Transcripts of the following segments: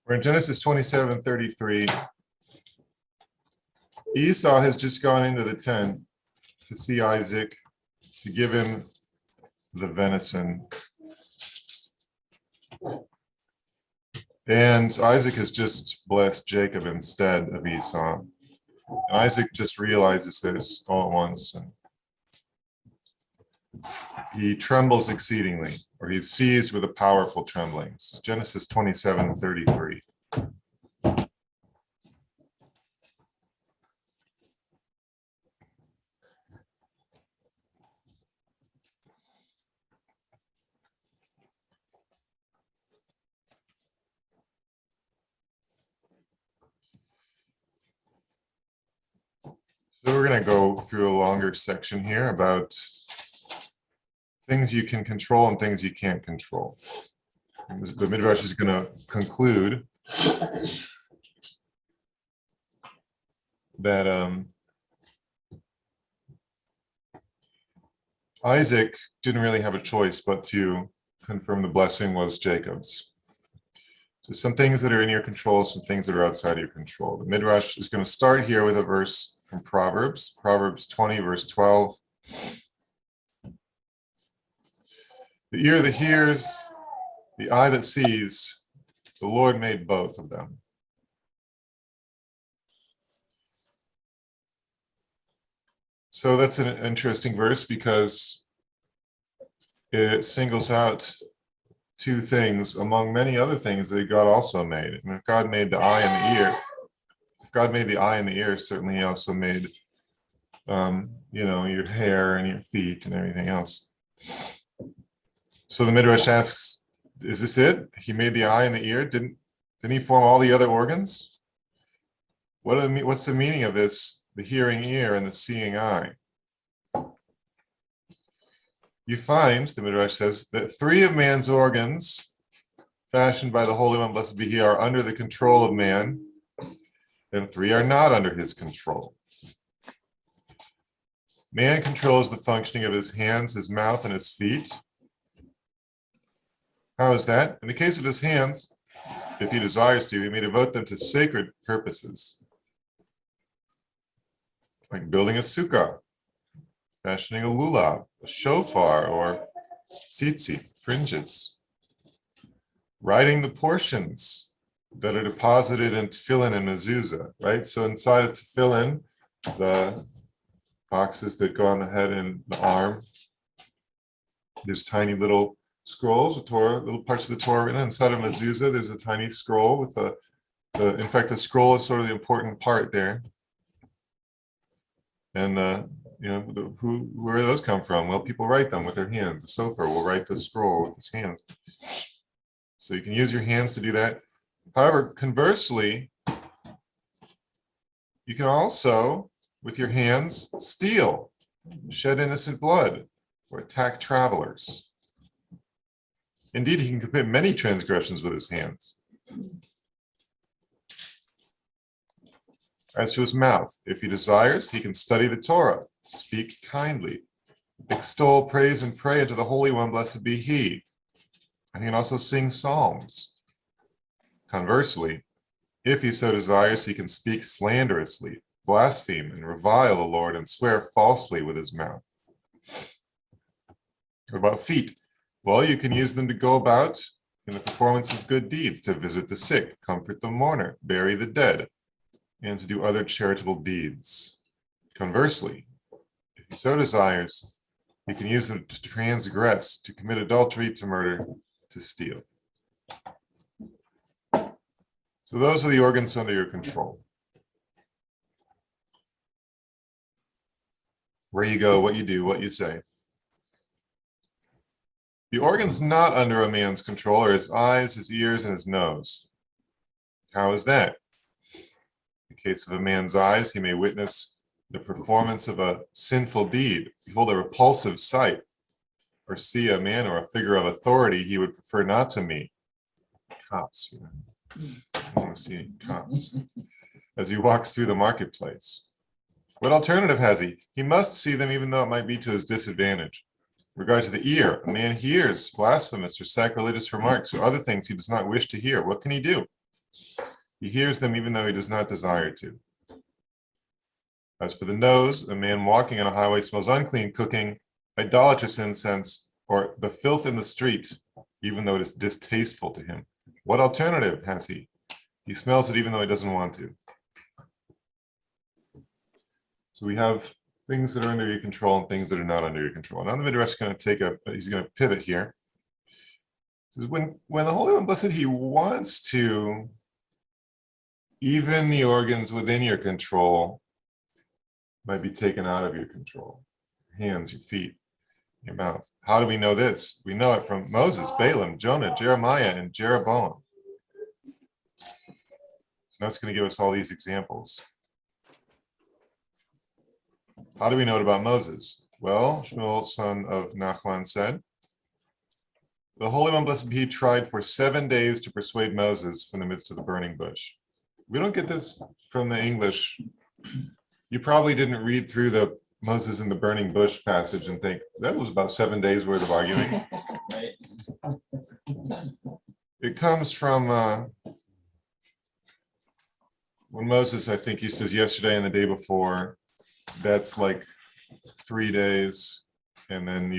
We're in Genesis 27:33. Esau has just gone into the tent to see Isaac, to give him the venison. And Isaac has just blessed Jacob instead of Esau. And Isaac just realizes this all at once. And he trembles exceedingly, or he's seized with a powerful tremblings. Genesis 27:33. So we're going to go through a longer section here about things you can control and things you can't control. The Midrash is going to conclude that Isaac didn't really have a choice but to confirm the blessing was Jacob's. So some things that are in your control, some things that are outside of your control. The Midrash is going to start here with a verse from Proverbs 20, verse 12. The ear that hears, the eye that sees, the Lord made both of them. So that's an interesting verse because it singles out two things among many other things that God also made. And if God made the eye and the ear, certainly he also made, your hair and your feet and everything else. So the Midrash asks, is this it? He made the eye and the ear. Didn't he form all the other organs? What's the meaning of this? The hearing ear and the seeing eye. You find, the Midrash says, that 3 of man's organs, fashioned by the Holy One, blessed be he, are under the control of man, and 3 are not under his control. Man controls the functioning of his hands, his mouth, and his feet. How is that? In the case of his hands, if he desires to, he may devote them to sacred purposes, like building a sukkah, fashioning a lulav, a shofar, or tzitzit, fringes, writing the portions that are deposited in tefillin and mezuzah, right? So inside of tefillin, the boxes that go on the head and the arm, there's tiny little scrolls with Torah, little parts of the Torah written. Inside of mezuzah, there's a tiny scroll with in fact, the scroll is sort of the important part there. And where do those come from? Well, people write them with their hands. The sofer will write the scroll with his hands. So you can use your hands to do that. However, conversely, you can also, with your hands, steal, shed innocent blood, or attack travelers. Indeed, he can commit many transgressions with his hands. As to his mouth, if he desires, he can study the Torah, speak kindly, extol, praise, and pray unto the Holy One, blessed be he. And he can also sing psalms. Conversely, if he so desires, he can speak slanderously, blaspheme, and revile the Lord, and swear falsely with his mouth. What about feet? Well, you can use them to go about in the performance of good deeds, to visit the sick, comfort the mourner, bury the dead, and to do other charitable deeds. Conversely, if he so desires, he can use them to transgress, to commit adultery, to murder, to steal. So those are the organs under your control. Where you go, what you do, what you say. The organs not under a man's control are his eyes, his ears, and his nose. How is that? In the case of a man's eyes, he may witness the performance of a sinful deed, behold a repulsive sight, or see a man or a figure of authority he would prefer not to meet. Cops, I don't want to see any cops. As he walks through the marketplace. What alternative has he? He must see them even though it might be to his disadvantage. In regard to the ear, a man hears blasphemous or sacrilegious remarks or other things he does not wish to hear. What can he do? He hears them even though he does not desire to. As for the nose, a man walking on a highway smells unclean, cooking idolatrous incense, or the filth in the street, even though it is distasteful to him. What alternative has he? He smells it even though he doesn't want to. So we have things that are under your control and things that are not under your control. Now the Midrash is going to he's going to pivot here. It says, when the Holy One Blessed, he wants to even the organs within your control might be taken out of your control. Your hands, your feet, your mouth. How do we know this? We know it from Moses, Balaam, Jonah, Jeremiah, and Jeroboam. So now it's going to give us all these examples. How do we know it about Moses? Well, Shmuel, son of Nachman, said, the Holy One, blessed be he, tried for 7 days to persuade Moses from the midst of the burning bush. We don't get this from the English. You probably didn't read through the Moses in the burning bush passage and think, that was about 7 days worth of arguing. Right. It comes from when Moses, I think he says yesterday and the day before, that's like 3 days. And then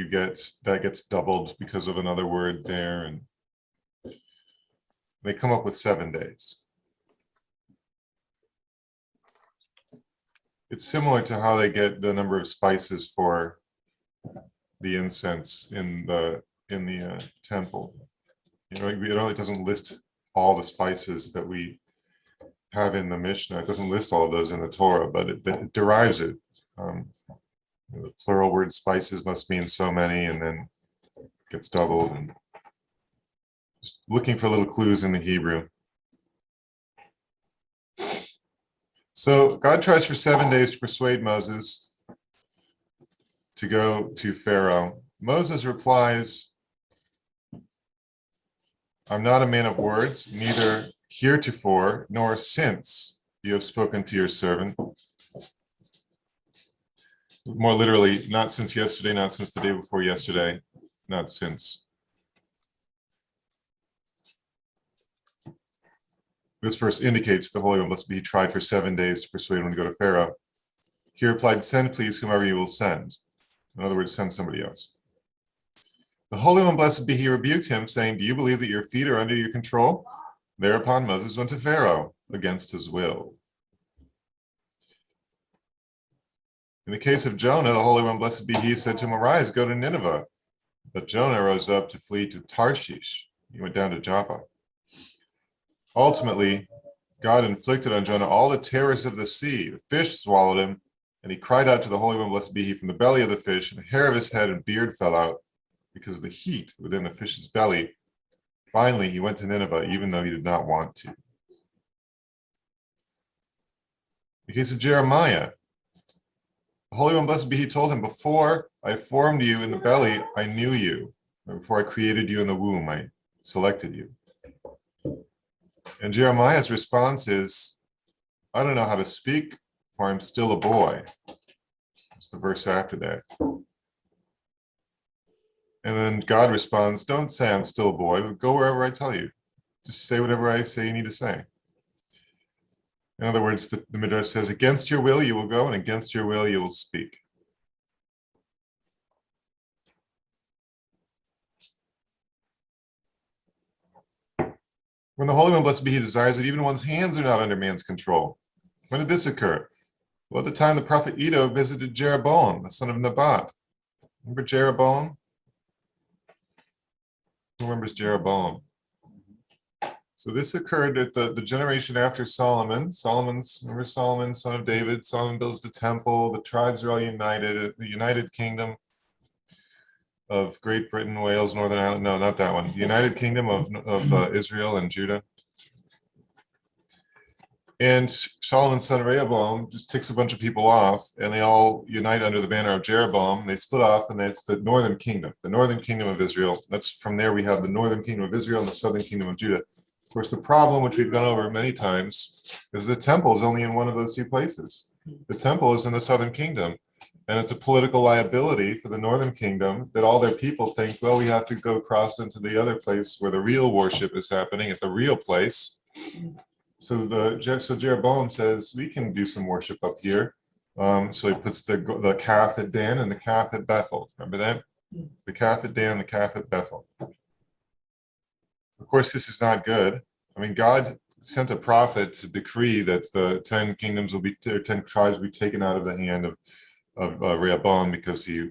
that gets doubled because of another word there. And they come up with 7 days. It's similar to how they get the number of spices for the incense in the temple. You know, it really doesn't list all the spices that we have in the Mishnah. It doesn't list all of those in the Torah, but it derives it. The plural word spices must mean so many, and then gets doubled. And just looking for little clues in the Hebrew. So God tries for 7 days to persuade Moses to go to Pharaoh. Moses replies, I'm not a man of words, neither heretofore nor since you have spoken to your servant. More literally, not since yesterday, not since the day before yesterday, not since. This verse indicates the Holy One must be tried for 7 days to persuade him to go to Pharaoh. He replied, send please whomever you will send. In other words, send somebody else. The Holy One, blessed be he, rebuked him, saying, do you believe that your feet are under your control? Thereupon Moses went to Pharaoh against his will. In the case of Jonah, the Holy One, blessed be he, said to him, arise, go to Nineveh. But Jonah rose up to flee to Tarshish. He went down to Joppa. Ultimately, God inflicted on Jonah all the terrors of the sea. The fish swallowed him, and he cried out to the Holy One, blessed be he, from the belly of the fish, and the hair of his head and beard fell out because of the heat within the fish's belly. Finally, he went to Nineveh, even though he did not want to. In the case of Jeremiah, the Holy One, blessed be he, told him, before I formed you in the belly, I knew you. Before I created you in the womb, I selected you. And Jeremiah's response is, I don't know how to speak, for I'm still a boy. It's the verse after that. And then God responds, don't say I'm still a boy, but go wherever I tell you. Just say whatever I say you need to say. In other words, the Midrash says, against your will you will go, and against your will you will speak. When the Holy One, blessed be he, desires that even one's hands are not under man's control. When did this occur? Well, at the time the prophet Iddo visited Jeroboam, the son of Nebat. Remember Jeroboam? Who remembers Jeroboam? So this occurred at the generation after Solomon. Remember Solomon, son of David? Solomon builds the temple. The tribes are all united. The United Kingdom of Great Britain, Wales, Northern Ireland. No, not that one. The United Kingdom of Israel and Judah. And Solomon, son of Rehoboam, just ticks a bunch of people off, and they all unite under the banner of Jeroboam. They split off, and that's the northern kingdom of Israel. That's from there we have the northern kingdom of Israel and the southern kingdom of Judah. Of course, the problem, which we've gone over many times, is the temple is only in one of those two places. The temple is in the southern kingdom, and it's a political liability for the northern kingdom that all their people think, well, we have to go across into the other place where the real worship is happening at the real place. So Jeroboam says we can do some worship up here. So he puts the calf at Dan and the calf at Bethel. Remember that? The calf at Dan, the calf at Bethel. Of course, this is not good. I mean, God sent a prophet to decree that the 10 kingdoms will be, 10 tribes will be taken out of the hand of Rehoboam because he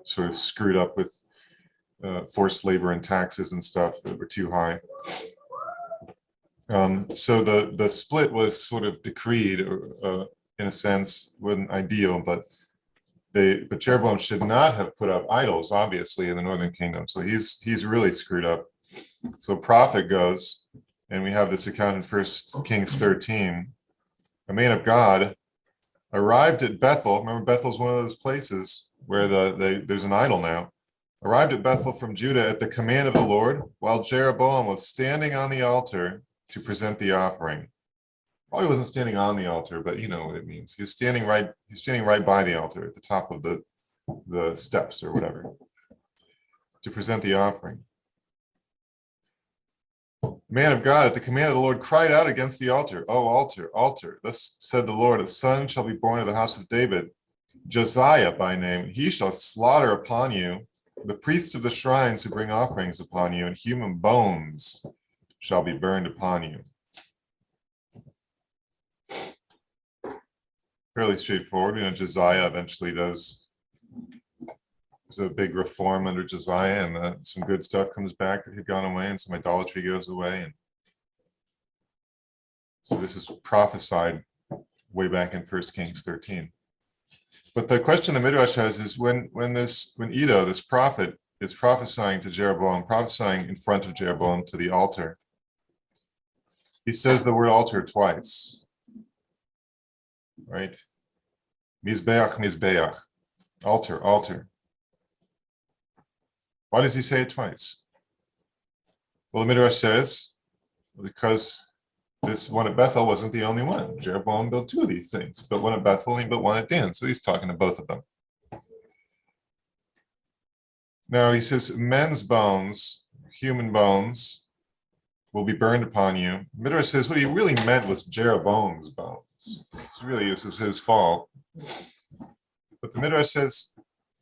sort of screwed up with forced labor and taxes and stuff that were too high. So the split was sort of decreed in a sense, wasn't ideal, but Jeroboam should not have put up idols, obviously, in the northern kingdom. So he's really screwed up. So prophet goes, and we have this account in 1 Kings 13. A man of God arrived at Bethel. Remember, Bethel's one of those places where there's an idol now. Arrived at Bethel from Judah at the command of the Lord, while Jeroboam was standing on the altar to present the offering. Probably wasn't standing on the altar, but you know what it means. He's standing right by the altar at the top of the steps or whatever to present the offering. The man of God, at the command of the Lord, cried out against the altar. "Oh, altar, altar. Thus said the Lord, a son shall be born of the house of David, Josiah by name. He shall slaughter upon you the priests of the shrines who bring offerings upon you, and human bones shall be burned upon you." Fairly straightforward. You know, Josiah eventually there's a big reform under Josiah, and some good stuff comes back that had gone away, and some idolatry goes away. And so this is prophesied way back in 1 Kings 13. But the question the Midrash has is when Edo, this prophet, is prophesying to Jeroboam, prophesying in front of Jeroboam to the altar, he says the word altar twice, right? Mizbeach, Mizbeach, altar, altar. Why does he say it twice? Well, the Midrash says, because this one at Bethel wasn't the only one. Jeroboam built two of these things, but one at Bethel and he built one at Dan. So he's talking to both of them. Now he says, men's bones, human bones, will be burned upon you. Midrash says what he really meant was Jeroboam's bones. It's really it was his fault. But the Midrash says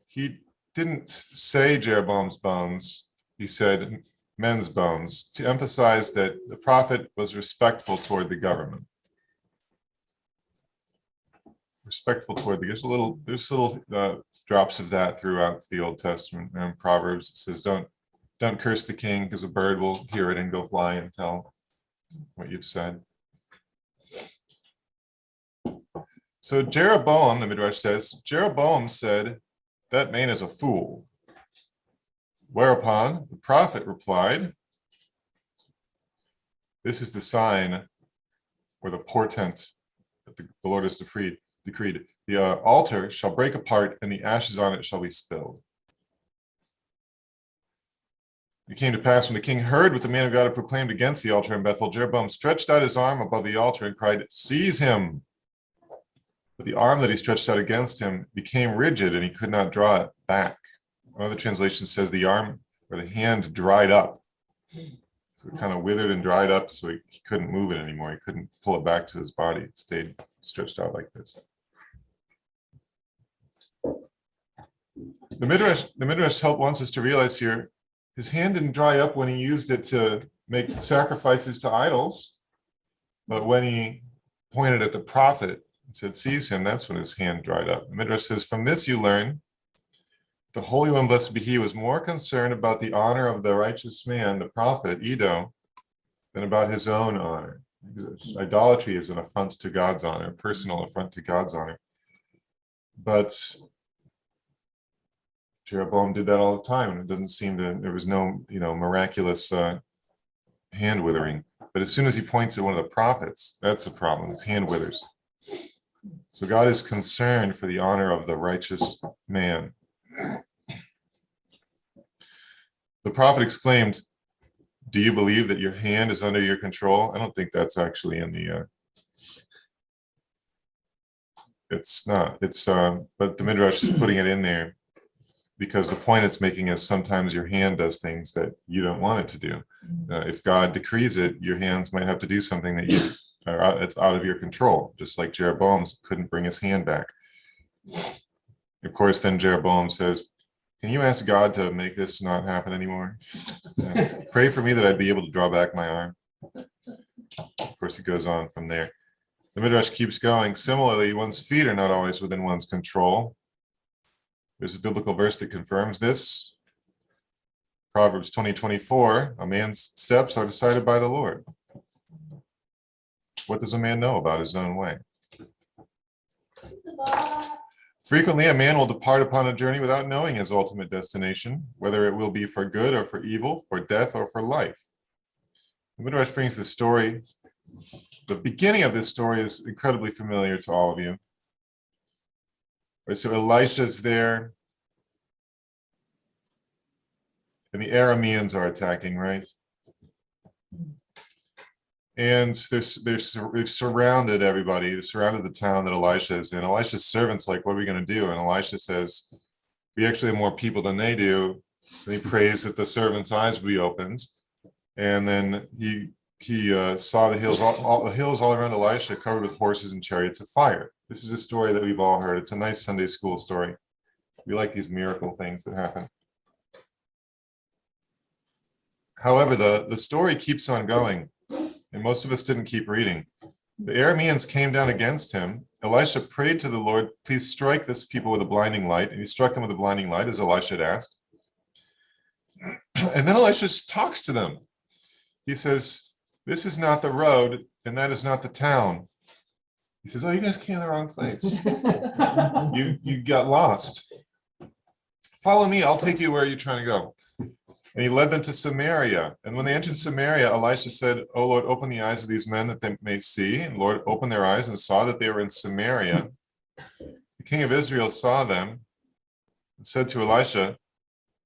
he didn't say Jeroboam's bones. He said men's bones, to emphasize that the prophet was respectful toward the government. Respectful toward there's little drops of that throughout the Old Testament. And Proverbs, it says, don't curse the king, because a bird will hear it and go fly and tell what you've said. So Jeroboam, the Midrash says, Jeroboam said, "That man is a fool." Whereupon the prophet replied, this is the sign or the portent that the Lord has decreed. The altar shall break apart and the ashes on it shall be spilled. It came to pass when the king heard what the man of God had proclaimed against the altar in Bethel, Jeroboam stretched out his arm above the altar and cried, "Seize him." But the arm that he stretched out against him became rigid and he could not draw it back. One of the translations says the arm or the hand dried up. So it kind of withered and dried up, so he couldn't move it anymore. He couldn't pull it back to his body. It stayed stretched out like this. The Midrash wants us to realize here, his hand didn't dry up when he used it to make sacrifices to idols, but when he pointed at the prophet and said, "Seize him," that's when his hand dried up. The Midrash says, from this you learn the Holy One, blessed be he, was more concerned about the honor of the righteous man, the prophet, Edo, than about his own honor. Idolatry is an affront to God's honor, a personal affront to God's honor. But Jeroboam did that all the time, and it doesn't seem to, there was no, miraculous hand withering. But as soon as he points at one of the prophets, that's a problem. His hand withers. So God is concerned for the honor of the righteous man. The prophet exclaimed, "Do you believe that your hand is under your control?" I don't think that's actually in the, it's not, but the Midrash is putting it in there. because the point it's making is sometimes your hand does things that you don't want it to do. If God decrees it, your hands might have to do something that it's out of your control, just like Jeroboam couldn't bring his hand back. Of course, then Jeroboam says, can you ask God to make this not happen anymore? Pray for me that I'd be able to draw back my arm. Of course, it goes on from there. The Midrash keeps going. Similarly, one's feet are not always within one's control. There's a biblical verse that confirms this. Proverbs 20:24, a man's steps are decided by the Lord. What does a man know about his own way? Frequently, a man will depart upon a journey without knowing his ultimate destination, whether it will be for good or for evil, for death or for life. The Midrash brings this story. The beginning of this story is incredibly familiar to all of you. So Elisha's there, and the Arameans are attacking, right? And they've surrounded everybody. They surrounded the town that Elisha is in. Elisha's servants like, what are we going to do? And Elisha says, we actually have more people than they do. And he prays that the servants' eyes will be opened. And then he saw the hills, all the hills all around Elisha covered with horses and chariots of fire. This is a story that we've all heard. It's a nice Sunday school story. We like these miracle things that happen. However, the story keeps on going, and most of us didn't keep reading. The Arameans came down against him. Elisha prayed to the Lord, please strike this people with a blinding light. And he struck them with a blinding light, as Elisha had asked. And then Elisha talks to them. He says, this is not the road, and that is not the town. He says, oh, you guys came to the wrong place. You got lost. Follow me, I'll take you where you're trying to go. And he led them to Samaria. And when they entered Samaria, Elisha said, oh Lord, open the eyes of these men that they may see. And Lord opened their eyes and saw that they were in Samaria. The king of Israel saw them and said to Elisha,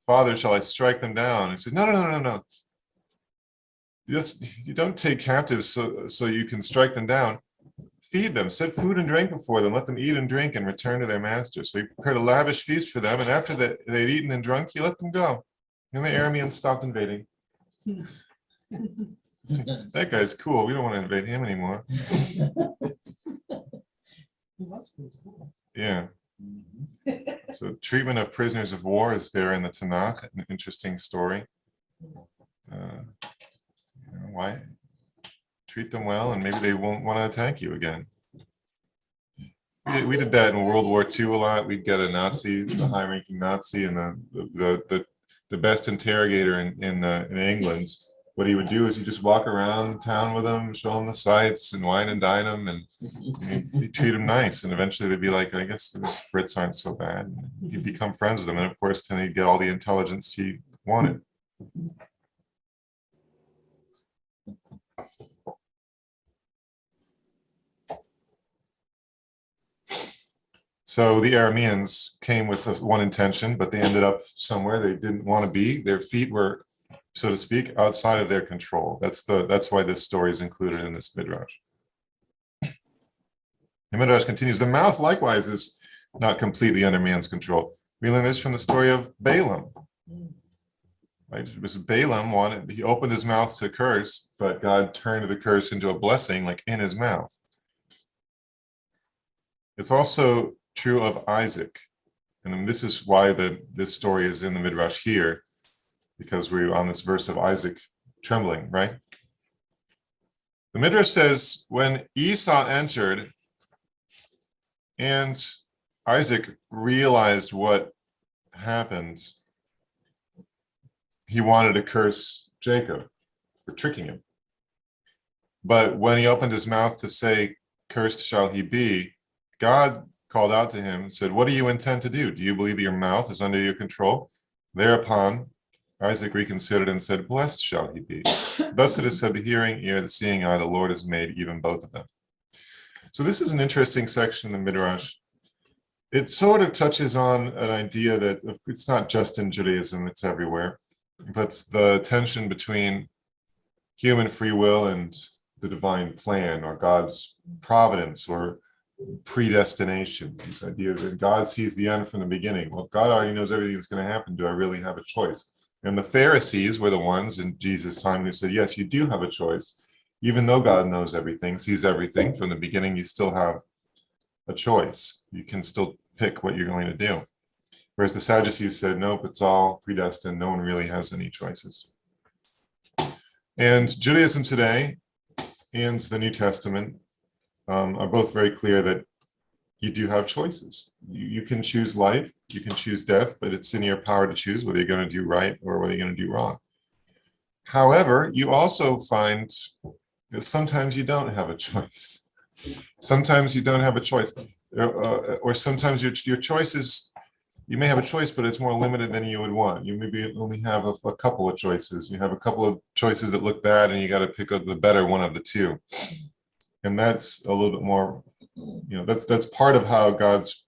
Father, shall I strike them down? And he said, no. You don't take captives so you can strike them down. Feed them, set food and drink before them, let them eat and drink and return to their master. So he prepared a lavish feast for them, and after they'd eaten and drunk, he let them go. And the Arameans stopped invading. That guy's cool. We don't want to invade him anymore. Yeah. So treatment of prisoners of war is there in the Tanakh, an interesting story. Why? Treat them well, and maybe they won't want to attack you again. We did that in World War II a lot. We'd get a Nazi, the high-ranking Nazi, and the best interrogator in England. What he would do is he'd just walk around town with them, show them the sights, and wine and dine them, and he'd treat them nice. And eventually they'd be like, I guess the Brits aren't so bad. And he'd become friends with them, and of course, then he'd get all the intelligence he wanted. So the Arameans came with one intention, but they ended up somewhere they didn't want to be. Their feet were, so to speak, outside of their control. That's why this story is included in this Midrash. The Midrash continues, the mouth likewise is not completely under man's control. We learn this from the story of Balaam. Right? It was Balaam he opened his mouth to curse, but God turned the curse into a blessing, like in his mouth. It's also true of Isaac. And this is why this story is in the Midrash here, because we're on this verse of Isaac trembling, right? The Midrash says, when Esau entered and Isaac realized what happened, he wanted to curse Jacob for tricking him. But when he opened his mouth to say, cursed shall he be, God called out to him and said, what do you intend to do? Do you believe that your mouth is under your control? Thereupon, Isaac reconsidered and said, blessed shall he be. Thus it is said, the hearing ear, the seeing eye, the Lord has made even both of them. So this is an interesting section in the Midrash. It sort of touches on an idea that it's not just in Judaism, it's everywhere. But the tension between human free will and the divine plan, or God's providence, or predestination, these ideas that God sees the end from the beginning. Well, if God already knows everything that's going to happen, do I really have a choice? And the Pharisees were the ones in Jesus' time who said, yes, you do have a choice. Even though God knows everything, sees everything from the beginning, you still have a choice. You can still pick what you're going to do. Whereas the Sadducees said, nope, it's all predestined. No one really has any choices. And Judaism today and the New Testament are both very clear that you do have choices. You can choose life, you can choose death, but it's in your power to choose whether you're going to do right or whether you're going to do wrong. However, you also find that sometimes you don't have a choice. Sometimes you don't have a choice. Or sometimes your choices, you may have a choice, but it's more limited than you would want. You maybe only have a couple of choices. You have a couple of choices that look bad, and you got to pick up the better one of the two. And that's a little bit more, that's part of how God's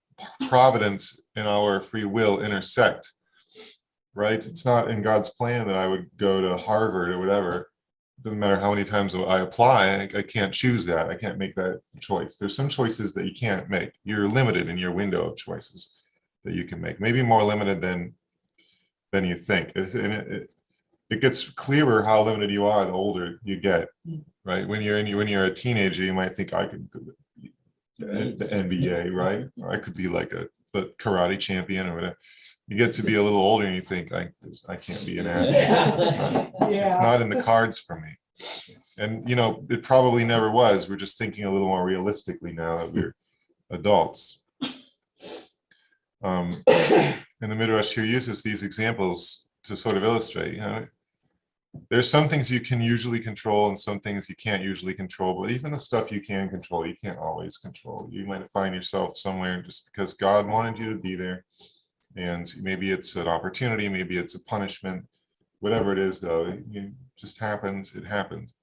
providence and our free will intersect, right? It's not in God's plan that I would go to Harvard or whatever. Doesn't matter how many times I apply, I can't choose that. I can't make that choice. There's some choices that you can't make. You're limited in your window of choices that you can make, maybe more limited than you think. It gets clearer how limited you are the older you get, right? When you're a teenager, you might think I could go to the NBA, right? Or I could be like the karate champion or whatever. You get to be a little older and you think I can't be an athlete. It's not in the cards for me. And it probably never was. We're just thinking a little more realistically now that we're adults. And the Midrash here uses these examples to sort of illustrate, there's some things you can usually control and some things you can't usually control, but even the stuff you can control, you can't always control. You might find yourself somewhere just because God wanted you to be there, and maybe it's an opportunity, maybe it's a punishment, whatever it is, though, it just happens, it happened.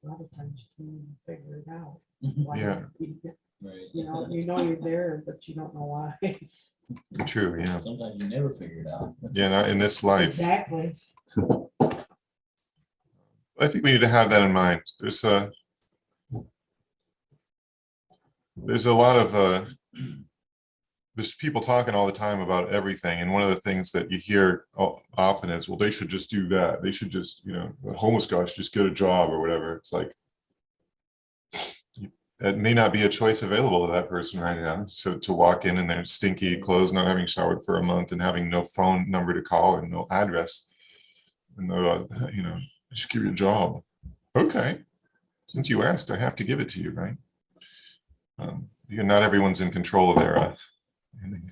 A lot of times you can figure it out. Yeah. Right. You know you're there, but you don't know why. True, yeah. Sometimes you never figure it out. Yeah, not in this life. Exactly. I think we need to have that in mind. There's a lot of there's people talking all the time about everything, and one of the things that you hear often is, well, they should just do that. They should just, the homeless guy should just get a job or whatever. It's like, that may not be a choice available to that person right now. So to walk in their stinky clothes, not having showered for a month, and having no phone number to call and no address, and just give you a job. Okay, since you asked, I have to give it to you, right? Not everyone's in control of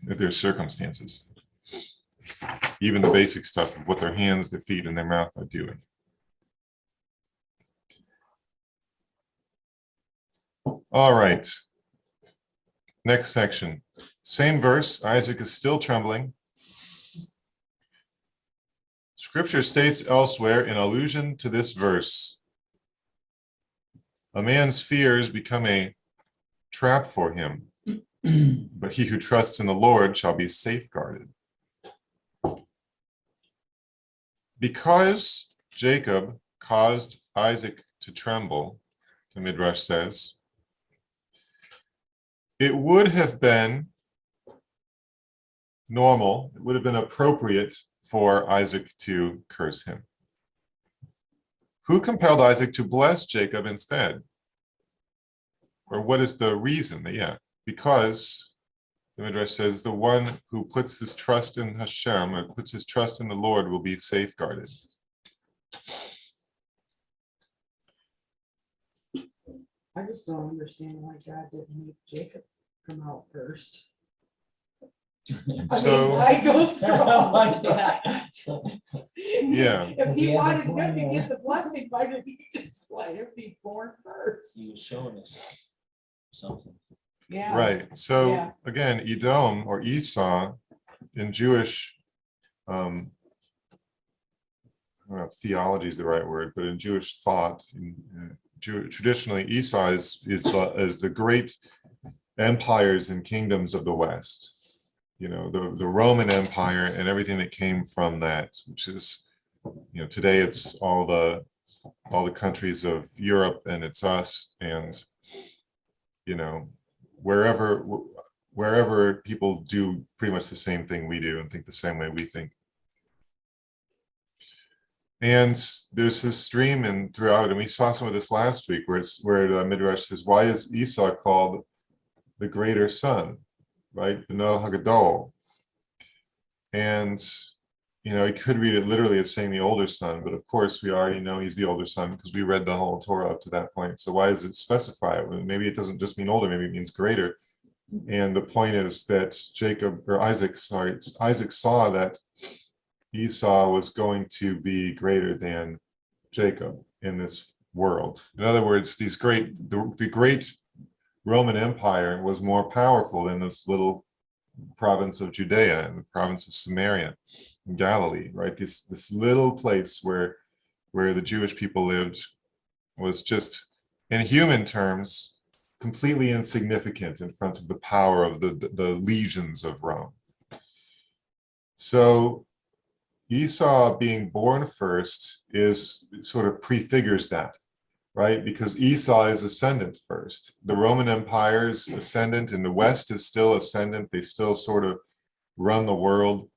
their circumstances. Even the basic stuff of what their hands, their feet, and their mouth are doing. All right. Next section. Same verse. Isaac is still trembling. Scripture states elsewhere in allusion to this verse, a man's fears become a trap for him, but he who trusts in the Lord shall be safeguarded. Because Jacob caused Isaac to tremble, the Midrash says, it would have been normal, it would have been appropriate for Isaac to curse him. Who compelled Isaac to bless Jacob instead? Or what is the reason? Because the Midrash says the one who puts his trust in Hashem, or puts his trust in the Lord, will be safeguarded. I just don't understand why God didn't make Jacob come out first. So, why go through? Yeah. If he He has a wanted him to plan. get the blessing, why did he just let him be born first? He was showing us something. Yeah. right. So Yeah. again, Edom or Esau in Jewish, I don't know if theology is the right word, but in Jewish thought, traditionally Esau is the great empires and kingdoms of the West. The Roman Empire and everything that came from that, which is, today it's all the countries of Europe, and it's us, and wherever people do pretty much the same thing we do and think the same way we think. And there's this stream and throughout, and we saw some of this last week, where the Midrash says, why is Esau called the greater son, right? Beno Hagadol. And you could read it literally as saying the older son, but of course we already know he's the older son because we read the whole Torah up to that point. So why does it specify it? Well, maybe it doesn't just mean older, maybe it means greater. And the point is that Isaac saw that Esau was going to be greater than Jacob in this world. In other words, the great Roman Empire was more powerful than this little province of Judea and the province of Samaria in Galilee, right? This little place where the Jewish people lived was just, in human terms, completely insignificant in front of the power of the legions of Rome. So Esau being born first is sort of prefigures that, right? Because Esau is ascendant first. The Roman Empire is ascendant and the West is still ascendant. They still sort of run the world.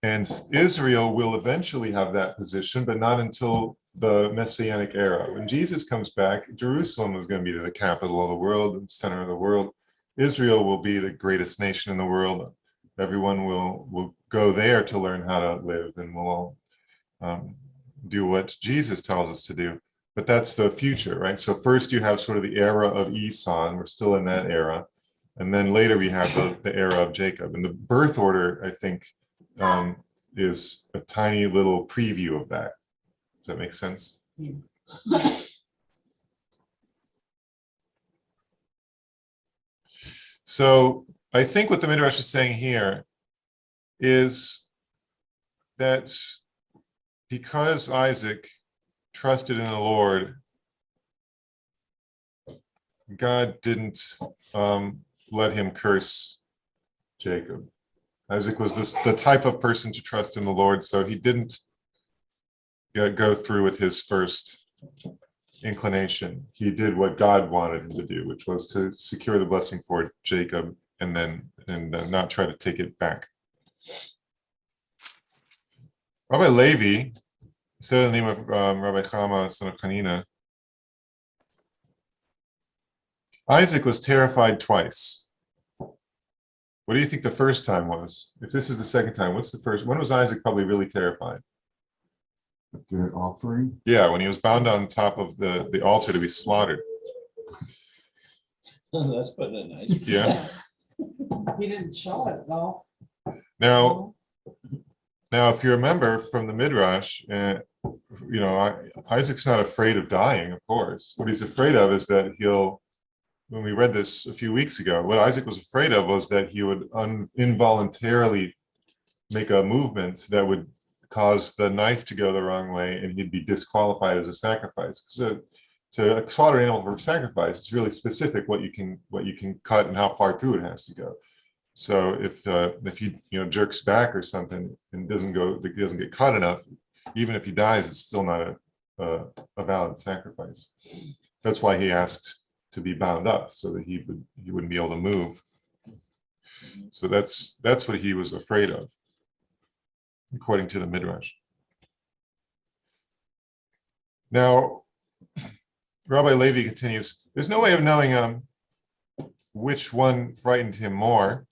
And Israel will eventually have that position, but not until the Messianic era. When Jesus comes back, Jerusalem is going to be the capital of the world, the center of the world. Israel will be the greatest nation in the world. Everyone will go there to learn how to live, and we'll all do what Jesus tells us to do. But that's the future, right? So first you have sort of the era of Esau, and we're still in that era. And then later we have the era of Jacob. And the birth order, I think, is a tiny little preview of that. Does that make sense? Yeah. So I think what the Midrash is saying here is that because Isaac trusted in the Lord, God didn't let him curse Jacob. Isaac was the type of person to trust in the Lord, so he didn't go through with his first inclination. He did what God wanted him to do, which was to secure the blessing for Jacob and not try to take it back. Rabbi Levi said the name of Rabbi Chama, son of Hanina. Isaac was terrified twice. What do you think the first time was? If this is the second time, what's the first? When was Isaac probably really terrified? The offering? Yeah, when he was bound on top of the altar to be slaughtered. That's putting it nice. Yeah. He didn't show it though. Now, if you remember from the Midrash, Isaac's not afraid of dying, of course. What he's afraid of is that when we read this a few weeks ago, what Isaac was afraid of was that he would involuntarily make a movement that would cause the knife to go the wrong way and he'd be disqualified as a sacrifice. So to slaughter an animal for sacrifice, it's really specific what you can cut and how far through it has to go. So if he jerks back or something and doesn't get cut enough, even if he dies, it's still not a valid sacrifice. That's why he asked to be bound up so that he wouldn't be able to move. So that's what he was afraid of, according to the Midrash. Now, Rabbi Levi continues, there's no way of knowing which one frightened him more,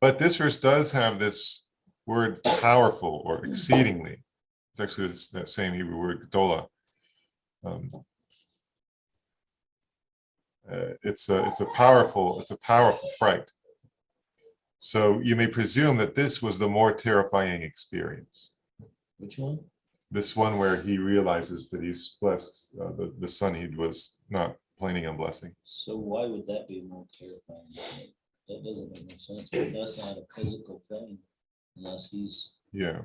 but this verse does have this word powerful or exceedingly. It's actually that same Hebrew word, gedola. It's a powerful fright. So you may presume that this was the more terrifying experience. Which one? This one where he realizes that he's blessed the son he was not planning on blessing. So why would that be more terrifying? That doesn't make no sense, because that's not a physical thing unless he's. Yeah.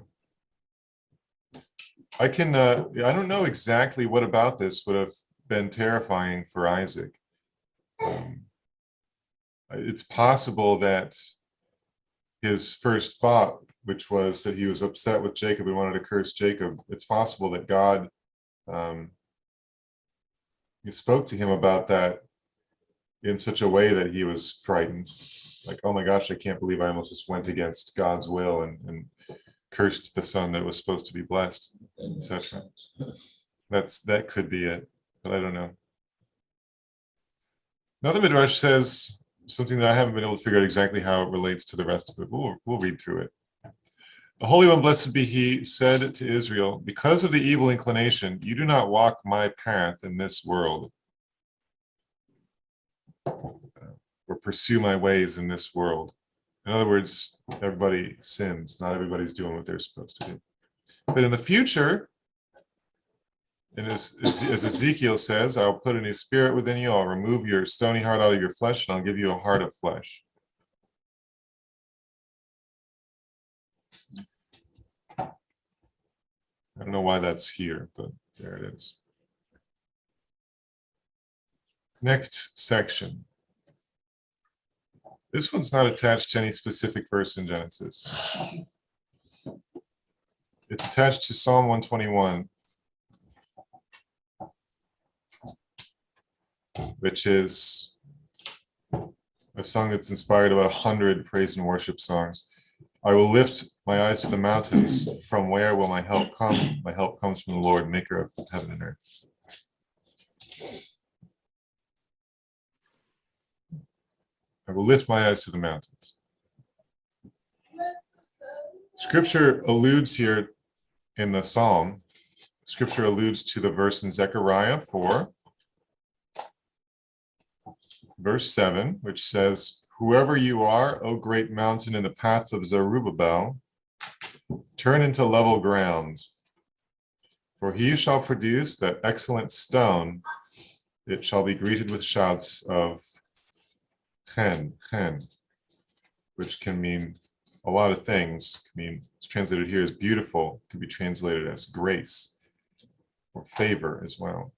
I don't know exactly what about this would have been terrifying for Isaac. It's possible that his first thought, which was that he was upset with Jacob and wanted to curse Jacob, it's possible that God he spoke to him about that in such a way that he was frightened. Like, oh my gosh, I can't believe I almost just went against God's will and cursed the son that was supposed to be blessed, That makes etc. sense. That could be it, but I don't know. Another Midrash says something that I haven't been able to figure out exactly how it relates to the rest of it. We'll read through it. The Holy One, blessed be He, said to Israel, because of the evil inclination, you do not walk my path in this world, or pursue my ways in this world. In other words, everybody sins. Not everybody's doing what they're supposed to do. But in the future, and as Ezekiel says, I'll put a new spirit within you. I'll remove your stony heart out of your flesh, and I'll give you a heart of flesh. I don't know why that's here, but there it is. Next section. This one's not attached to any specific verse in Genesis. It's attached to Psalm 121, which is a song that's inspired about 100 praise and worship songs. I will lift my eyes to the mountains. From where will my help come? My help comes from the Lord, maker of heaven and earth. I will lift my eyes to the mountains. Scripture alludes here in the Psalm, Scripture alludes to the verse in Zechariah 4, verse 7, which says, whoever you are, O great mountain in the path of Zerubbabel, turn into level ground. For he shall produce that excellent stone, it shall be greeted with shouts of chen, which can mean a lot of things. Can mean, it's translated here as beautiful, can be translated as grace or favor as well.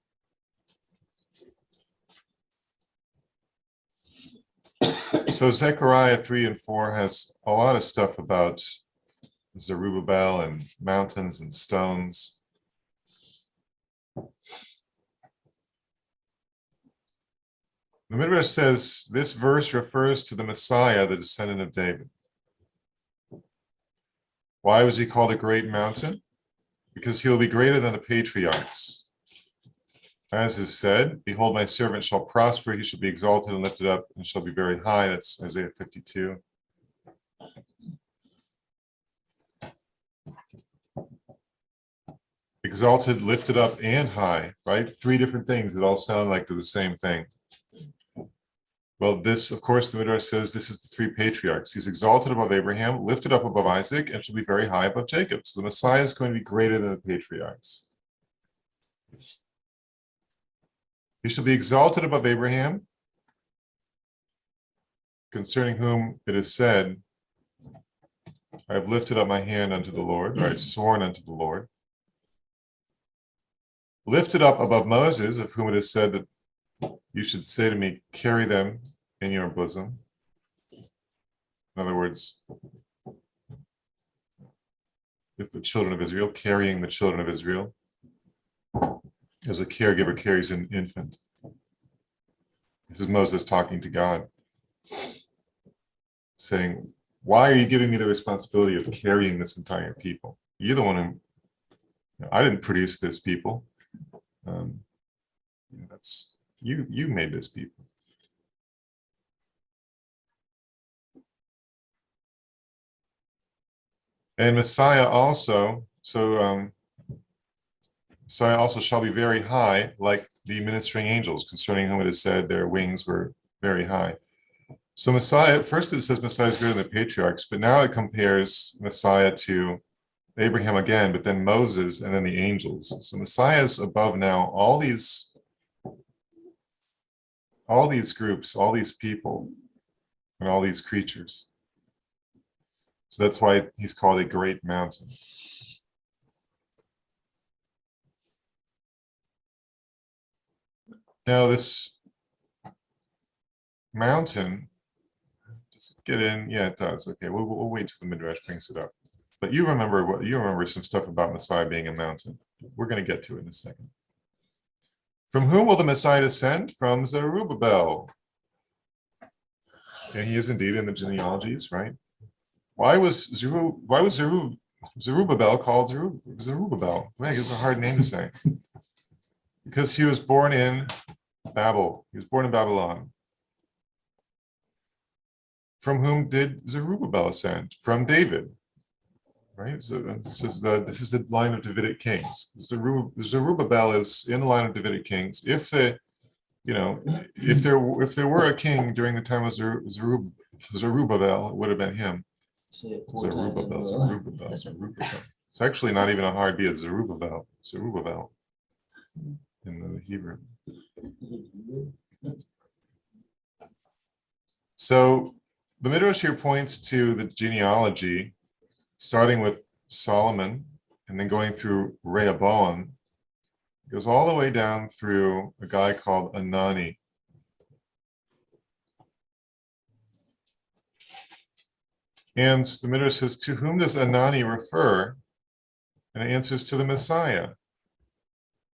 So Zechariah 3 and 4 has a lot of stuff about Zerubbabel and mountains and stones. The Midrash says this verse refers to the Messiah, the descendant of David. Why was he called a great mountain? Because he will be greater than the patriarchs. As is said, behold, my servant shall prosper, he shall be exalted and lifted up, and shall be very high. That's Isaiah 52. Exalted, lifted up, and high, right? Three different things that all sound like they're the same thing. Well, this, of course, the Midrash says this is the three patriarchs. He's exalted above Abraham, lifted up above Isaac, and shall be very high above Jacob. So the Messiah is going to be greater than the patriarchs. He shall be exalted above Abraham, concerning whom it is said, I have lifted up my hand unto the Lord, or I have sworn unto the Lord. Lifted up above Moses, of whom it is said that you should say to me, carry them in your bosom. In other words, if the children of Israel, carrying the children of Israel, as a caregiver carries an infant. This is Moses talking to God, saying, why are you giving me the responsibility of carrying this entire people? You're the one who, I didn't produce this people. That's you made this people. And Messiah also, Messiah also shall be very high, like the ministering angels, concerning whom it is said their wings were very high. So Messiah, first it says Messiah is greater than the patriarchs, but now it compares Messiah to Abraham again, but then Moses and then the angels. So Messiah is above now all these groups, all these people, and all these creatures. So that's why he's called a great mountain. Now this mountain, just get in, yeah, it does. Okay, we'll wait till the Midrash brings it up. But you remember some stuff about Messiah being a mountain. We're going to get to it in a second. From whom will the Messiah descend? From Zerubbabel. and he is indeed in the genealogies, right? Why was Zerubbabel called Zerubbabel? Man, it's a hard name to say. Because he was born in Babel. He was born in Babylon. From whom did Zerubbabel ascend? From David. Right? So this is the line of Davidic kings. Zerubbabel is in the line of Davidic kings. If there were a king during the time of Zerubbabel, it would have been him. Say it 4 times in a row. Zerubbabel. It's actually not even a hard B. It's Zerubbabel in the Hebrew. So the Midrash here points to the genealogy, starting with Solomon and then going through Rehoboam. It goes all the way down through a guy called Anani. And the Midrash says, to whom does Anani refer? And it answers to the Messiah.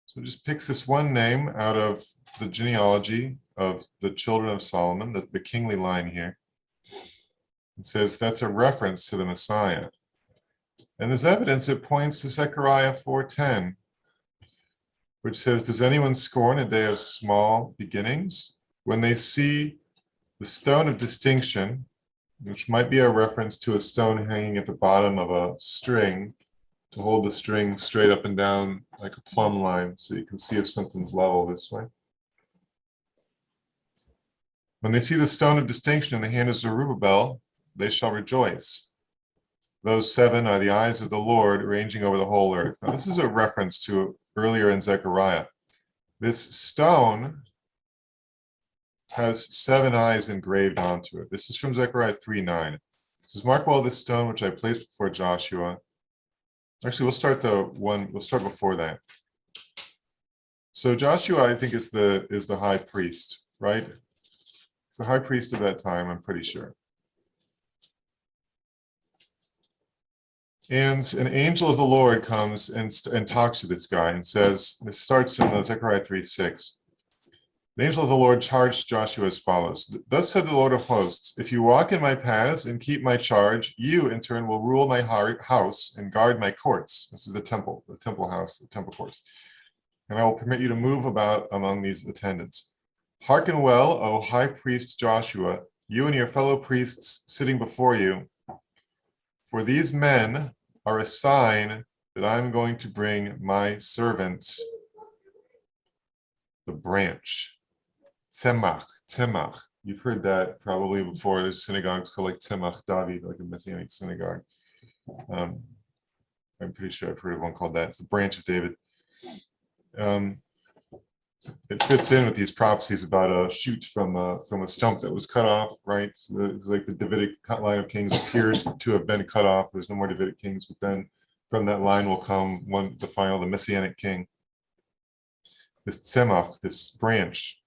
So it just picks this one name out of the genealogy of the children of Solomon, the kingly line here. It says that's a reference to the Messiah. And there's evidence it points to Zechariah 4:10, which says, does anyone scorn a day of small beginnings? When they see the stone of distinction, which might be a reference to a stone hanging at the bottom of a string to hold the string straight up and down like a plumb line so you can see if something's level this way. When they see the stone of distinction in the hand of Zerubbabel, they shall rejoice. Those 7 are the eyes of the Lord ranging over the whole earth. Now, this is a reference to earlier in Zechariah. This stone has 7 eyes engraved onto it. This is from Zechariah 3:9. It says, mark well this stone which I placed before Joshua. Actually, we'll start before that. So Joshua, I think, is the high priest, right? It's the high priest of that time, I'm pretty sure. And an angel of the Lord comes and talks to this guy and says, this starts in Zechariah 3:6. The angel of the Lord charged Joshua as follows. Thus said the Lord of hosts, if you walk in my paths and keep my charge, you in turn will rule my house and guard my courts. This is the temple house, the temple courts. And I will permit you to move about among these attendants. Hearken well, O high priest Joshua, you and your fellow priests sitting before you. For these men are a sign that I'm going to bring my servant, the branch. Tzemach. You've heard that probably before. There's synagogues called like Tzemach David, like a Messianic synagogue. I'm pretty sure I've heard of one called that. It's the branch of David. It fits in with these prophecies about a shoot from a stump that was cut off, right? So like the Davidic line of kings appeared to have been cut off. There's no more Davidic kings, but then from that line will come the Messianic king. This tzemach, this branch,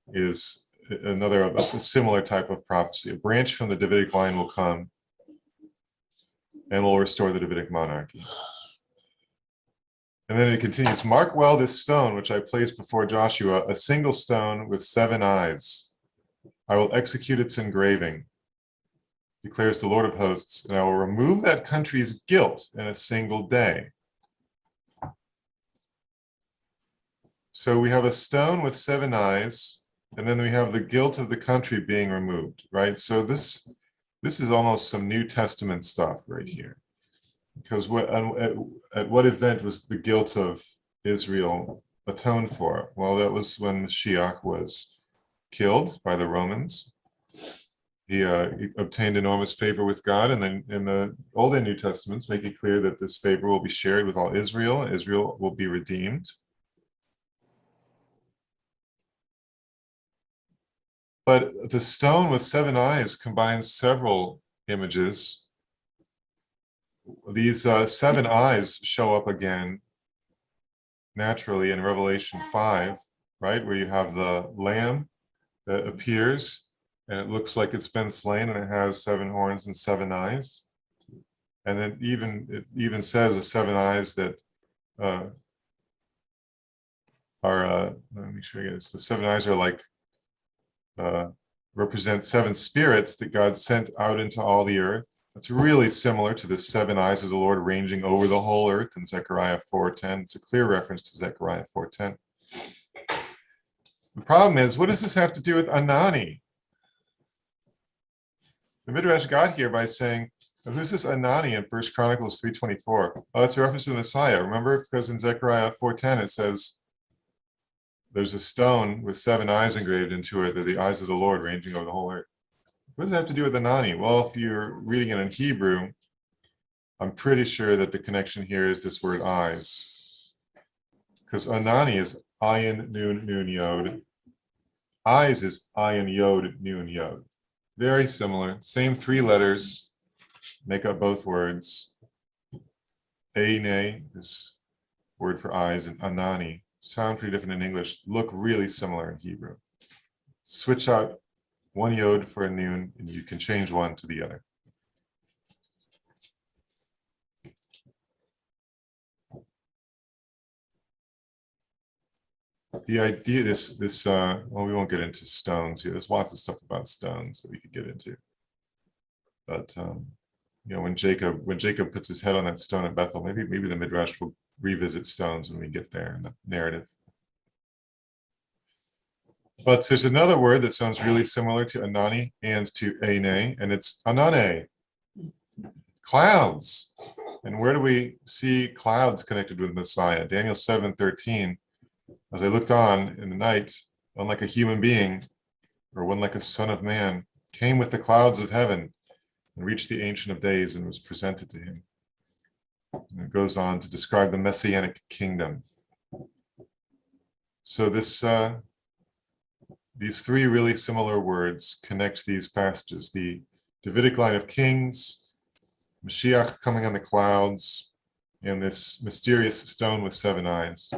is a similar type of prophecy. A branch from the Davidic line will come and will restore the Davidic monarchy. And then it continues, mark well this stone which I placed before Joshua, a single stone with 7 eyes. I will execute its engraving, declares the Lord of hosts, and I will remove that country's guilt in a single day. So we have a stone with 7 eyes, and then we have the guilt of the country being removed, right? So this is almost some New Testament stuff right here. Because at what event was the guilt of Israel atoned for? Well, that was when Mashiach was killed by the Romans. He obtained enormous favor with God, and then in the Old and New Testaments make it clear that this favor will be shared with all Israel. Israel will be redeemed. But the stone with 7 eyes combines several images. These 7 eyes show up again naturally in Revelation 5, right? Where you have the lamb that appears and it looks like it's been slain and it has 7 horns and 7 eyes. And then it even says the 7 eyes that are, let me make sure I get this. The 7 eyes are like represent 7 spirits that God sent out into all the earth. It's really similar to the 7 eyes of the Lord ranging over the whole earth in Zechariah 4:10. It's a clear reference to Zechariah 4:10. The problem is, what does this have to do with Anani? The Midrash got here by saying, who's this Anani in 1 Chronicles 3:24? Oh, it's a reference to the Messiah. Remember, because in Zechariah 4:10 it says, there's a stone with 7 eyes engraved into it. They're the eyes of the Lord ranging over the whole earth. What does that have to do with Anani? Well, if you're reading it in Hebrew, I'm pretty sure that the connection here is this word eyes. Because Anani is ayin, nun, nun, yod. Eyes is ayin, yod, nun, yod. Very similar. Same 3 letters. Make up both words. Eine is word for eyes, and Anani sound pretty different in English, look really similar in Hebrew. Switch out one yod for a nun, and you can change one to the other. The idea, well, we won't get into stones here. There's lots of stuff about stones that we could get into. But when Jacob puts his head on that stone at Bethel, maybe the Midrash will revisit stones when we get there in the narrative. But there's another word that sounds really similar to Anani and to Eine, and it's Anane, clouds. And where do we see clouds connected with Messiah? Daniel 7:13. As I looked on in the night, one like a human being, or one like a son of man, came with the clouds of heaven and reached the Ancient of Days and was presented to him. And it goes on to describe the Messianic kingdom. So these 3 really similar words connect these passages. The Davidic line of kings, Mashiach coming on the clouds, and this mysterious stone with 7 eyes.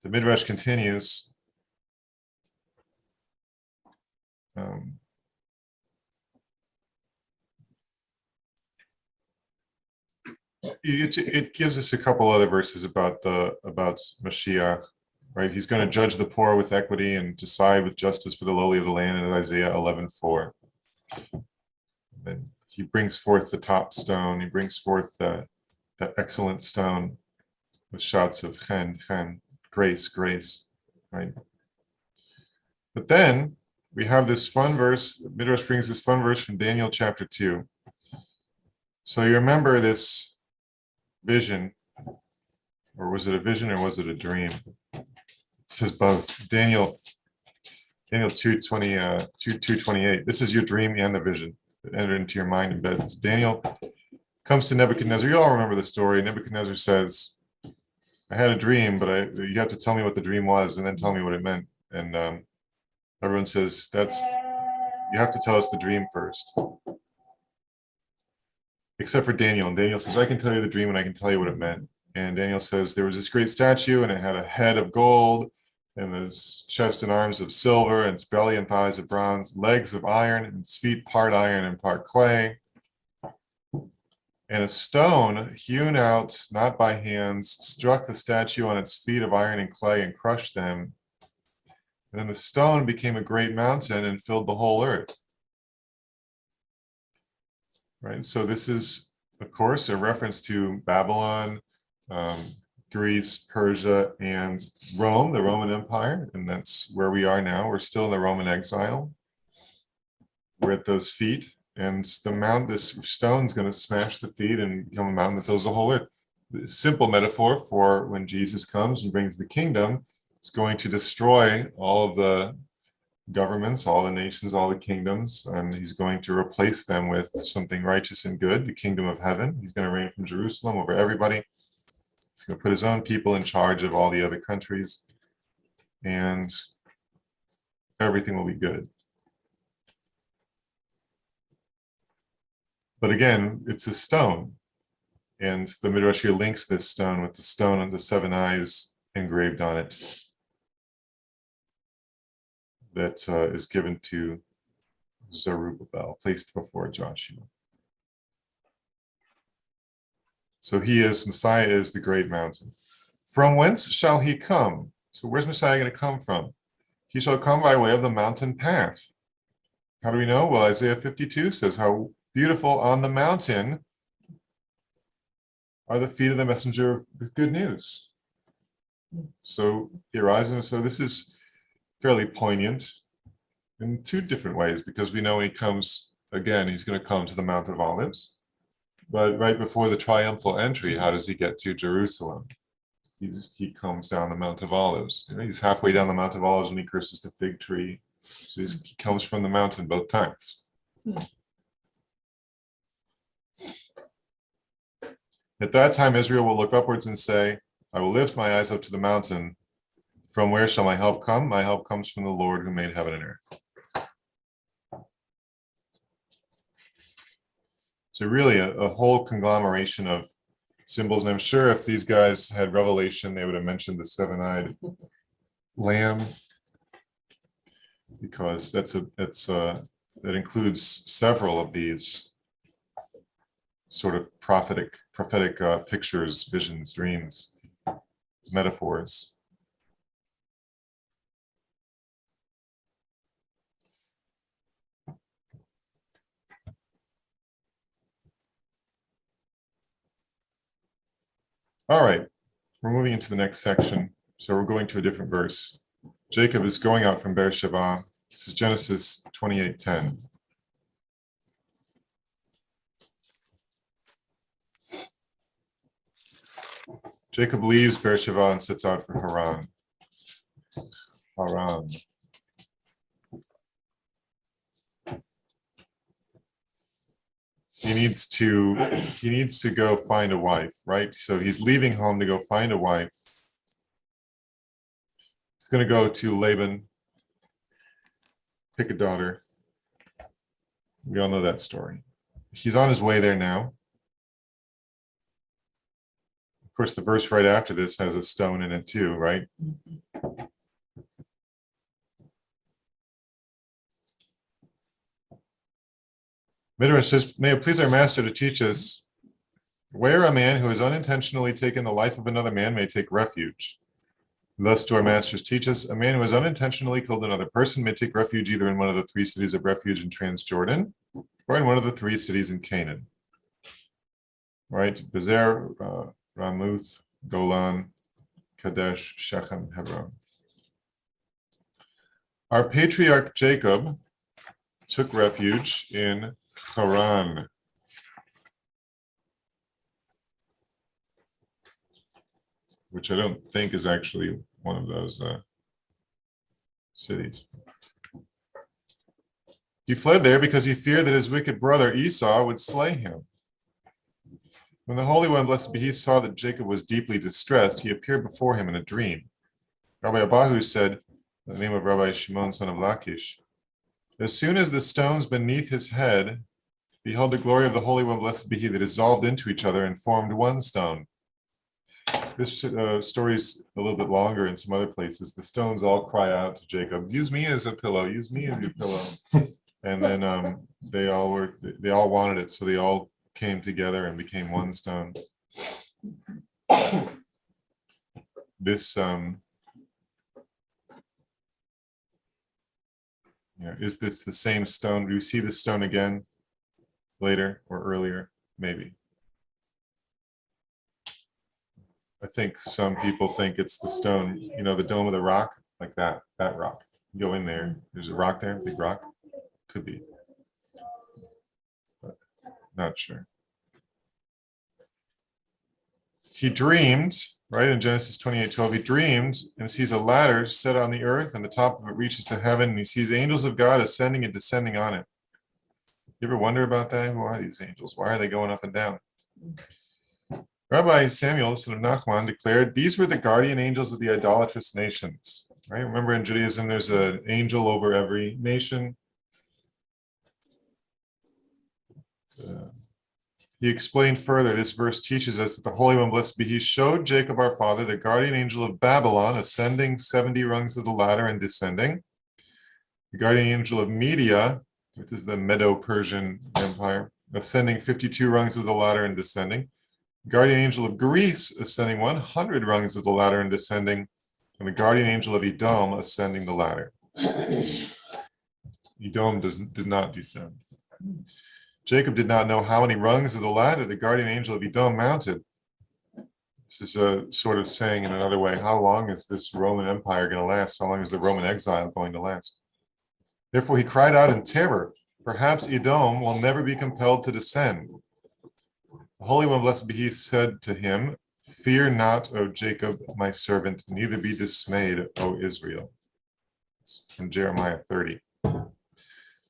The Midrash continues. It gives us a couple other verses about Mashiach, right? He's going to judge the poor with equity and decide with justice for the lowly of the land in Isaiah 11:4. Then he brings forth the top stone. He brings forth that excellent stone with shouts of chen, chen, grace, grace, right? But then we have this fun verse. Midrash brings this fun verse from Daniel chapter 2. So you remember this vision, or was it a vision or was it a dream? It says both. Daniel 2:28. This is your dream and the vision that entered into your mind in bed. Daniel comes to Nebuchadnezzar. You all remember the story. Nebuchadnezzar says, I had a dream, but you have to tell me what the dream was and then tell me what it meant. And everyone says, you have to tell us the dream first. Except for Daniel. And Daniel says, I can tell you the dream and I can tell you what it meant. And Daniel says, there was this great statue and it had a head of gold and its chest and arms of silver and its belly and thighs of bronze, legs of iron and its feet part iron and part clay. And a stone hewn out, not by hands, struck the statue on its feet of iron and clay and crushed them. And then the stone became a great mountain and filled the whole earth. Right, so this is, of course, a reference to Babylon, Greece, Persia, and Rome, the Roman Empire, and that's where we are now. We're still in the Roman exile. We're at those feet, and this stone's going to smash the feet and become a mountain that fills the whole earth. Simple metaphor for when Jesus comes and brings the kingdom. It's going to destroy all of the governments, all the nations, all the kingdoms, and he's going to replace them with something righteous and good, the kingdom of heaven. He's going to reign from Jerusalem over everybody. He's going to put his own people in charge of all the other countries, and everything will be good. But again, it's a stone, and the Midrash here links this stone with the stone of the 7 eyes engraved on it. That is given to Zerubbabel, placed before Joshua. So Messiah is the great mountain. From whence shall he come? So where's Messiah going to come from? He shall come by way of the mountain path. How do we know? Well, Isaiah 52 says, how beautiful on the mountain are the feet of the messenger with good news. So he arrives, and so this is fairly poignant in two different ways, because we know when he comes, again, he's going to come to the Mount of Olives. But right before the triumphal entry, how does he get to Jerusalem? He comes down the Mount of Olives. He's halfway down the Mount of Olives and he curses the fig tree. So he comes from the mountain both times. At that time, Israel will look upwards and say, I will lift my eyes up to the mountain. From where shall my help come? My help comes from the Lord who made heaven and earth. So really a whole conglomeration of symbols. And I'm sure if these guys had revelation, they would have mentioned the seven-eyed lamb, because that includes several of these sort of prophetic pictures, visions, dreams, metaphors. All right, we're moving into the next section. So we're going to a different verse. Jacob is going out from Beersheba. This is Genesis 28:10. Jacob leaves Beersheba and sets out for Haran. Haran. He needs to go find a wife, right? So he's leaving home to go find a wife. He's going to go to Laban, pick a daughter. We all know that story. He's on his way there now. Of course, the verse right after this has a stone in it too, right? Midrash says, may it please our master to teach us where a man who has unintentionally taken the life of another man may take refuge. Thus do our masters teach us, a man who has unintentionally killed another person may take refuge either in one of the three cities of refuge in Transjordan or in one of the three cities in Canaan. Right? Bezer, Ramuth, Golan, Kadesh, Shechem, Hebron. Our patriarch Jacob took refuge in Haran. Which I don't think is actually one of those cities. He fled there because he feared that his wicked brother Esau would slay him. When the Holy One, blessed be he, saw that Jacob was deeply distressed, he appeared before him in a dream. Rabbi Abahu said, in the name of Rabbi Shimon, son of Lachish, as soon as the stones beneath his head beheld the glory of the Holy One, blessed be he, that dissolved into each other and formed one stone. This story is a little bit longer in some other places. The stones all cry out to Jacob, use me as a pillow, use me as your pillow. And then they all wanted it, so they all came together and became one stone. This is this the same stone? Do we see this stone again later or earlier? Maybe. I think some people think it's the stone, the Dome of the Rock, like that rock. You go in there, there's a rock there, big rock. Could be. But not sure. He dreamed, right, in Genesis 28:12, he dreamed and sees a ladder set on the earth, and the top of it reaches to heaven, and he sees angels of God ascending and descending on it. You ever wonder about that? Who are these angels? Why are they going up and down? Rabbi Samuel, son of Nachman, declared, these were the guardian angels of the idolatrous nations. Right? Remember in Judaism, there's an angel over every nation. He explained further, this verse teaches us that the Holy One, blessed be he, showed Jacob our father, the guardian angel of Babylon, ascending 70 rungs of the ladder and descending. The guardian angel of Media, which is the Medo-Persian Empire, ascending 52 rungs of the ladder and descending. Guardian angel of Greece ascending 100 rungs of the ladder and descending, and the guardian angel of Edom ascending the ladder. Edom did not descend. Jacob did not know how many rungs of the ladder the guardian angel of Edom mounted. This is a sort of saying in another way, how long is this Roman Empire going to last? How long is the Roman exile going to last? Therefore he cried out in terror, perhaps Edom will never be compelled to descend. The Holy One, blessed be he, said to him, fear not, O Jacob, my servant, neither be dismayed, O Israel. It's from Jeremiah 30.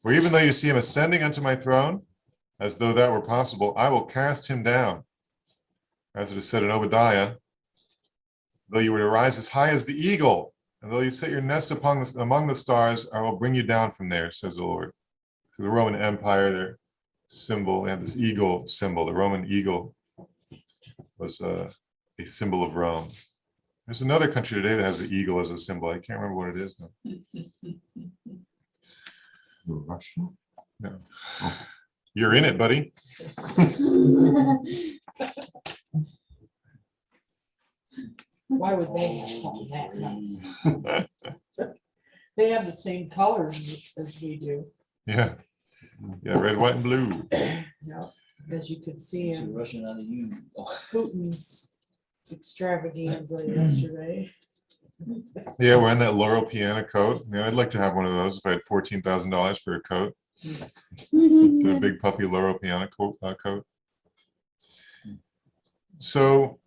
For even though you see him ascending unto my throne, as though that were possible, I will cast him down. As it is said in Obadiah, though you were to rise as high as the eagle, and though you set your nest among the stars, I will bring you down from there, says the Lord. To the Roman Empire, their symbol, they had this eagle symbol. The Roman eagle was a symbol of Rome. There's another country today that has the eagle as a symbol. I can't remember what it is now. Russia? No. You're in it, buddy. Why would they have something that nice? They have the same colors as we do. Yeah. Yeah, red, white, and blue. Yeah, as you could see It's in rushing out of you. Putin's extravaganza yesterday. Yeah, wearing that Laurel piano coat. Yeah, I'd like to have one of those if I had $14,000 for a coat. Get a big puffy Laurel piano coat. So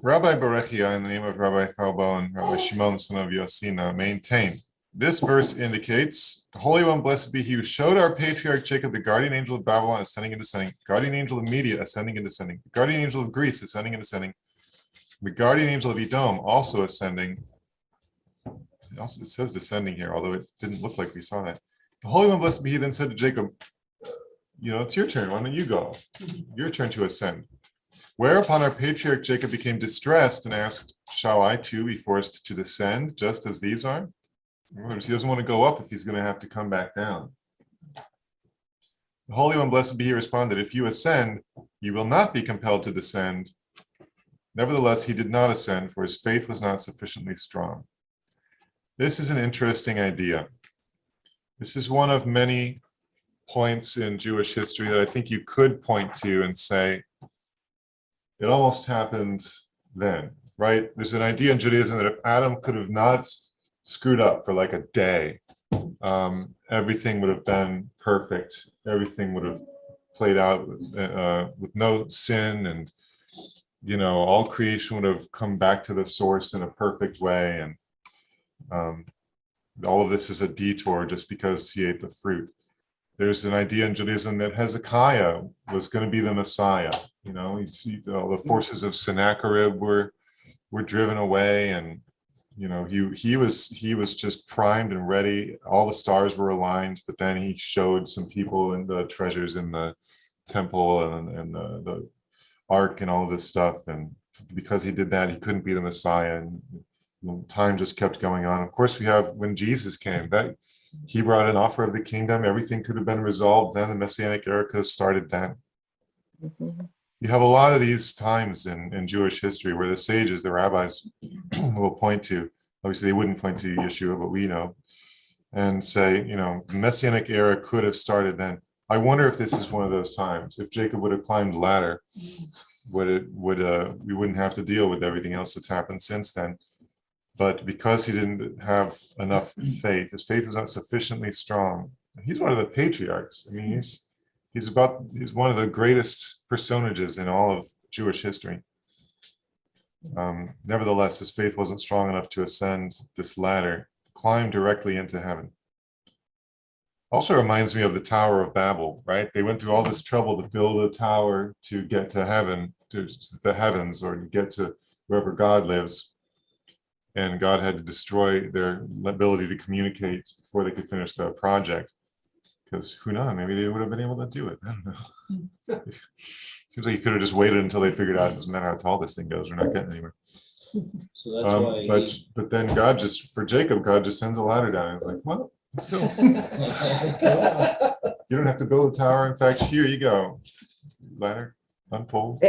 Rabbi Berechia, in the name of Rabbi Chalbo and Rabbi Shimon, son of Yosina, maintain this verse indicates the Holy One, blessed be he, who showed our patriarch Jacob the guardian angel of Babylon ascending and descending, guardian angel of Media ascending and descending, the guardian angel of Greece ascending and descending, the guardian angel of Edom also ascending. It says descending here, although it didn't look like we saw that. The Holy One, blessed be he, then said to Jacob, it's your turn. Why don't you go? Your turn to ascend. Whereupon our patriarch Jacob became distressed and asked, shall I too be forced to descend just as these are? In other words, he doesn't want to go up if he's going to have to come back down. The Holy One, blessed be he, responded, if you ascend, you will not be compelled to descend. Nevertheless, he did not ascend, for his faith was not sufficiently strong. This is an interesting idea. This is one of many points in Jewish history that I think you could point to and say, it almost happened then, right? There's an idea in Judaism that if Adam could have not screwed up for like a day, everything would have been perfect. Everything would have played out with no sin, and all creation would have come back to the source in a perfect way. And all of this is a detour just because he ate the fruit. There's an idea in Judaism that Hezekiah was going to be the Messiah. The forces of Sennacherib were driven away, and he was just primed and ready. All the stars were aligned, but then he showed some people in the treasures in the temple and the ark and all of this stuff. And because he did that, he couldn't be the Messiah. And time just kept going on. Of course, we have when Jesus came, that he brought an offer of the kingdom. Everything could have been resolved then. The Messianic era could have started then. You have a lot of these times in Jewish history where the sages, the rabbis, will point to, obviously they wouldn't point to Yeshua, but we know, and say, the Messianic era could have started then. I wonder if this is one of those times. If Jacob would have climbed the ladder, we wouldn't have to deal with everything else that's happened since then. But because he didn't have enough faith, his faith was not sufficiently strong. He's one of the patriarchs. I mean, he's one of the greatest personages in all of Jewish history. Nevertheless, his faith wasn't strong enough to ascend this ladder, climb directly into heaven. Also reminds me of the Tower of Babel, right? They went through all this trouble to build a tower to get to heaven, to the heavens, or to get to wherever God lives. And God had to destroy their ability to communicate before they could finish the project. Because who knows, maybe they would have been able to do it. I don't know. Seems like you could have just waited until they figured out it doesn't matter how tall this thing goes, we're not getting anywhere. So that's why but then for Jacob, God just sends a ladder down. He's like, well, let's go. You don't have to build a tower. In fact, here you go. Ladder unfolds.